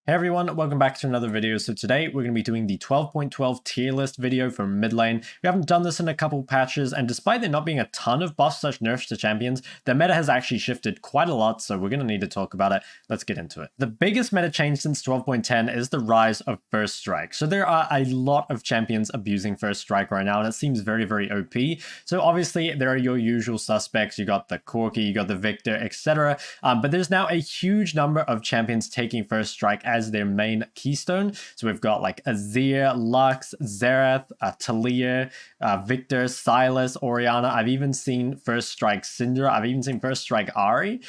Hey everyone, welcome back to another video. So today we're going to be doing the 12.12 tier list video for mid lane. We haven't done this in a couple patches, and despite there not being a ton of buffs/nerfs to champions, the meta has actually shifted quite a lot, so we're going to need to talk about it. Let's get into it. The biggest meta change since 12.10 is the rise of First Strike. So there are a lot of champions abusing First Strike right now, and it seems very, very OP. So obviously there are your usual suspects. You got the Corki, you got the Victor, etc. But there's now a huge number of champions taking First Strike as their main keystone. So we've got like Azir, Lux, Xerath, Talia, Victor, Silas, Orianna. I've even seen First Strike Syndra. I've even seen First Strike Ahri.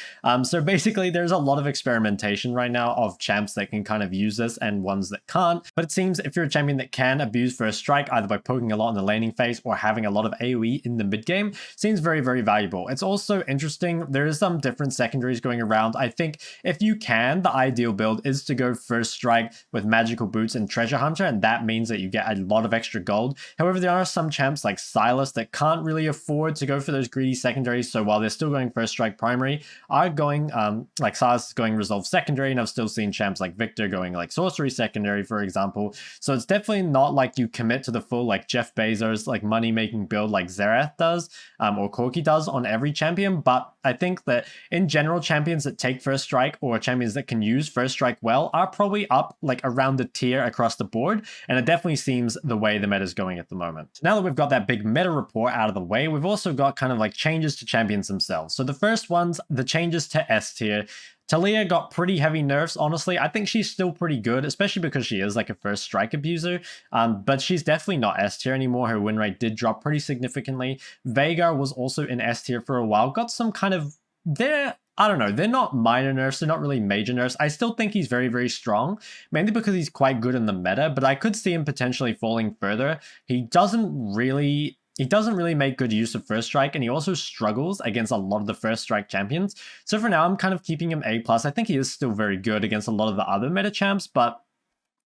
So basically there's a lot of experimentation right now of champs that can kind of use this and ones that can't. But it seems if you're a champion that can abuse First Strike either by poking a lot in the laning phase or having a lot of AoE in the mid game, seems very, very valuable. It's also interesting. There is some different secondaries going around. I think if you can, the ideal build is to go First Strike with Magical Boots and Treasure Hunter, and that means that you get a lot of extra gold. However, there are some champs like Silas that can't really afford to go for those greedy secondaries, so while they're still going First Strike primary, are going, like Silas is going Resolve secondary, and I've still seen champs like Victor going like Sorcery secondary, for example. So it's definitely not like you commit to the full like Jeff Bezos like money-making build like Xerath does, or Corki does on every champion, but I think that in general, champions that take First Strike or champions that can use First Strike well are probably up like around the tier across the board, and it definitely seems the way the meta is going at the moment. So now that we've got that big meta report out of the way, we've also got kind of like changes to champions themselves. So the first one's the changes to S tier. Talia got pretty heavy nerfs, honestly. I think she's still pretty good, especially because she is like a First Strike abuser, but she's definitely not S tier anymore. Her win rate did drop pretty significantly. Veigar was also in S tier for a while, got some kind of, I don't know, they're not minor nerfs, they're not really major nerfs. I still think he's very, very strong, mainly because he's quite good in the meta, but I could see him potentially falling further. He doesn't really make good use of First Strike, and he also struggles against a lot of the First Strike champions. So for now, I'm kind of keeping him A+. I think he is still very good against a lot of the other meta champs, but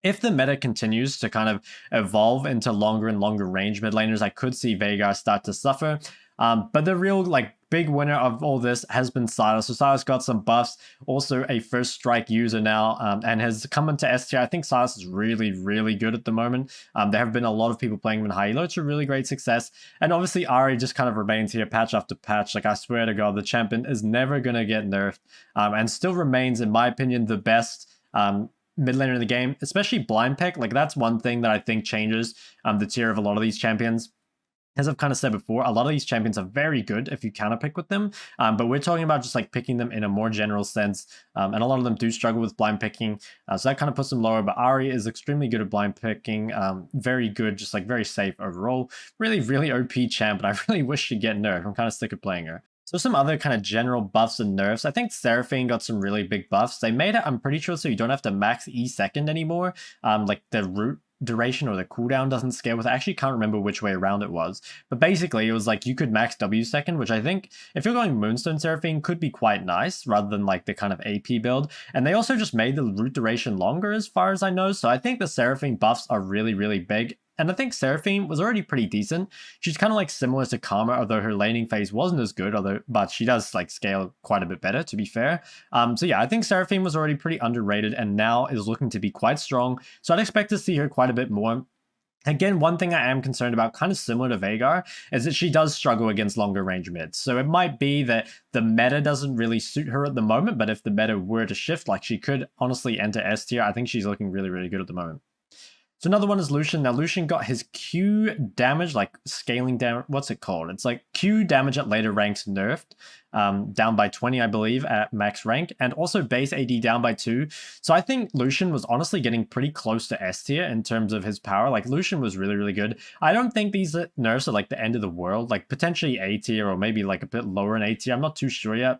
if the meta continues to kind of evolve into longer and longer range mid laners, I could see Veigar start to suffer. But the real like big winner of all this has been Silas. So Silas got some buffs, also a First Strike user now, and has come into S tier. I think Silas is really, really good at the moment. There have been a lot of people playing him in high elo to really great success. And obviously Ahri just kind of remains here patch after patch. Like I swear to God, the champion is never going to get nerfed, and still remains, in my opinion, the best mid laner in the game, especially blind pick. Like that's one thing that I think changes the tier of a lot of these champions. As I've kind of said before, a lot of these champions are very good if you counter pick with them, but we're talking about just like picking them in a more general sense, and a lot of them do struggle with blind picking, so that kind of puts them lower. But Ahri is extremely good at blind picking, very good, just like very safe overall. Really, really OP champ, but I really wish she'd get nerfed. I'm kind of sick of playing her. So some other kind of general buffs and nerfs. I think Seraphine got some really big buffs. They made it, I'm pretty sure, so you don't have to max E second anymore. Like the root duration or the cooldown doesn't scale with it. I actually can't remember which way around it was, but basically it was like you could max W second, which I think if you're going Moonstone Seraphine could be quite nice rather than like the kind of AP build. And they also just made the root duration longer as far as I know, so I think the Seraphine buffs are really, really big. And I think Seraphine was already pretty decent. She's kind of like similar to Karma, although her laning phase wasn't as good, but she does like scale quite a bit better, to be fair. So yeah, I think Seraphine was already pretty underrated and now is looking to be quite strong. So I'd expect to see her quite a bit more. Again, one thing I am concerned about, kind of similar to Veigar, is that she does struggle against longer range mids. So it might be that the meta doesn't really suit her at the moment, but if the meta were to shift, like she could honestly enter S tier. I think she's looking really, really good at the moment. So another one is Lucian. Now Lucian got his Q damage, like scaling down, what's it called? It's like Q damage at later ranks nerfed, down by 20, I believe, at max rank, and also base AD down by 2. So I think Lucian was honestly getting pretty close to S tier in terms of his power. Like Lucian was really, really good. I don't think these nerfs are like the end of the world, like potentially A tier or maybe like a bit lower in A tier. I'm not too sure yet.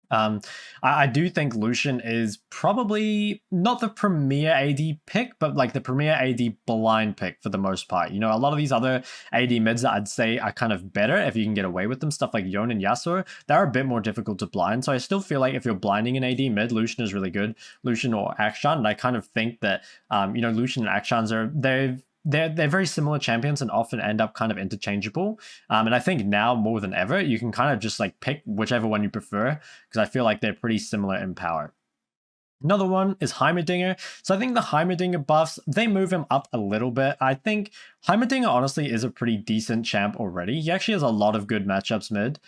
I do think Lucian is probably not the premier AD pick, but like the premier AD blind pick for the most part. You know, a lot of these other AD mids that I'd say are kind of better if you can get away with them, stuff like Yone and Yasuo, they're a bit more difficult to blind. So I still feel like if you're blinding an AD mid, Lucian is really good. Lucian or Akshan, and I kind of think that, you know, Lucian and Akshans they're very similar champions and often end up kind of interchangeable. And I think now more than ever, you can kind of just like pick whichever one you prefer, because I feel like they're pretty similar in power. Another one is Heimerdinger. So I think the Heimerdinger buffs, they move him up a little bit. I think Heimerdinger honestly is a pretty decent champ already. He actually has a lot of good matchups mid.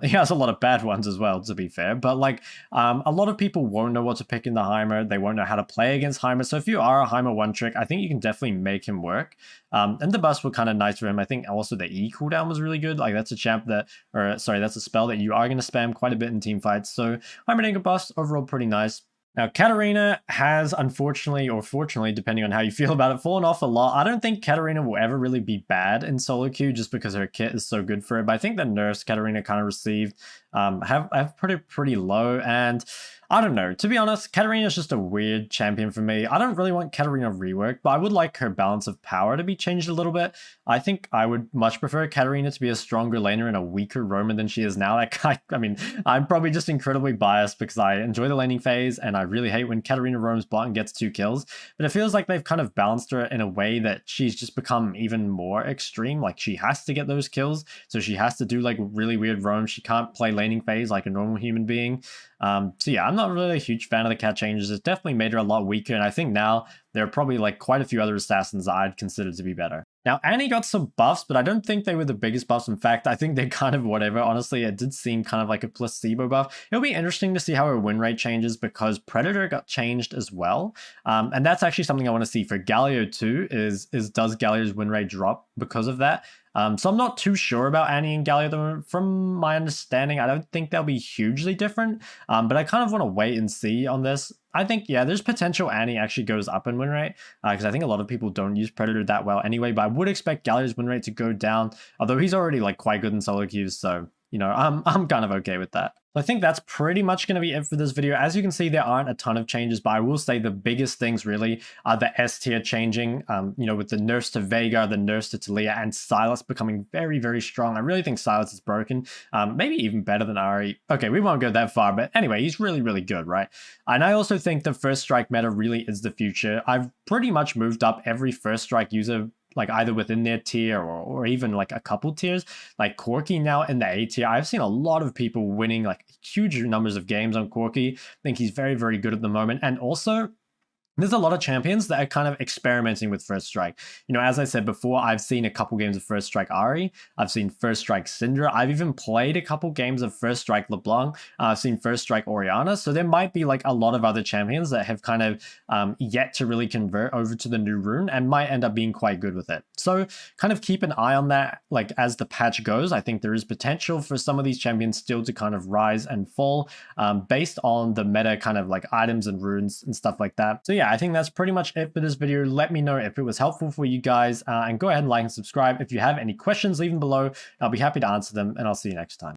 He has a lot of bad ones as well, to be fair. But like, a lot of people won't know what to pick in the Heimer. They won't know how to play against Heimer. So if you are a Heimer one trick, I think you can definitely make him work. And the buffs were kind of nice for him. I think also the E cooldown was really good. Like that's a champ that, or sorry, that's a spell that you are going to spam quite a bit in team fights. So Heimerdinger buffs overall pretty nice. Now, Katarina has, unfortunately, or fortunately, depending on how you feel about it, fallen off a lot. I don't think Katarina will ever really be bad in solo queue just because her kit is so good for it. But I think the nerfs Katarina kind of received have pretty low. And I don't know. To be honest, Katarina is just a weird champion for me. I don't really want Katarina reworked, but I would like her balance of power to be changed a little bit. I think I would much prefer Katarina to be a stronger laner and a weaker roamer than she is now. Like, I mean, I'm probably just incredibly biased because I enjoy the laning phase and I really hate when Katarina roams bot and gets 2 kills. But it feels like they've kind of balanced her in a way that she's just become even more extreme. Like, she has to get those kills, so she has to do like really weird roams. She can't play laning phase like a normal human being. So yeah, I'm not really a huge fan of the cat changes. It's definitely made her a lot weaker, and I think now there are probably like quite a few other assassins that I'd consider to be better. Now, Annie got some buffs, but I don't think they were the biggest buffs. In fact, I think they're kind of whatever. Honestly, it did seem kind of like a placebo buff. It'll be interesting to see how her win rate changes because Predator got changed as well. And that's actually something I want to see for Galio too, is does Galio's win rate drop because of that? So I'm not too sure about Annie and Galio though. From my understanding, I don't think they'll be hugely different, but I kind of want to wait and see on this. I think, yeah, there's potential Annie actually goes up in win rate, because I think a lot of people don't use Predator that well anyway, but I would expect Galio's win rate to go down, although he's already like quite good in solo queues, so, you know, I'm kind of okay with that. So I think that's pretty much going to be it for this video. As you can see, there aren't a ton of changes, but I will say the biggest things really are the S tier changing, you know, with the nerfs to Veigar, the nerfs to Talia, and Sylas becoming very, very strong. I really think Sylas is broken, maybe even better than Ari. Okay, we won't go that far, but anyway, he's really, really good, right? And I also think the first strike meta really is the future. I've pretty much moved up every first strike user, like either within their tier or even like a couple tiers. Like Corki now in the A tier, I've seen a lot of people winning like huge numbers of games on Corki. I think he's very, very good at the moment. And also, there's a lot of champions that are kind of experimenting with First Strike. You know, as I said before, I've seen a couple games of First Strike Ari. I've seen First Strike Syndra. I've even played a couple games of First Strike LeBlanc. I've seen First Strike Orianna. So there might be like a lot of other champions that have kind of yet to really convert over to the new rune and might end up being quite good with it. So kind of keep an eye on that. Like as the patch goes, I think there is potential for some of these champions still to kind of rise and fall based on the meta kind of like items and runes and stuff like that. So yeah, I think that's pretty much it for this video. Let me know if it was helpful for you guys, and go ahead and like and subscribe. If you have any questions, leave them below. I'll be happy to answer them, and I'll see you next time.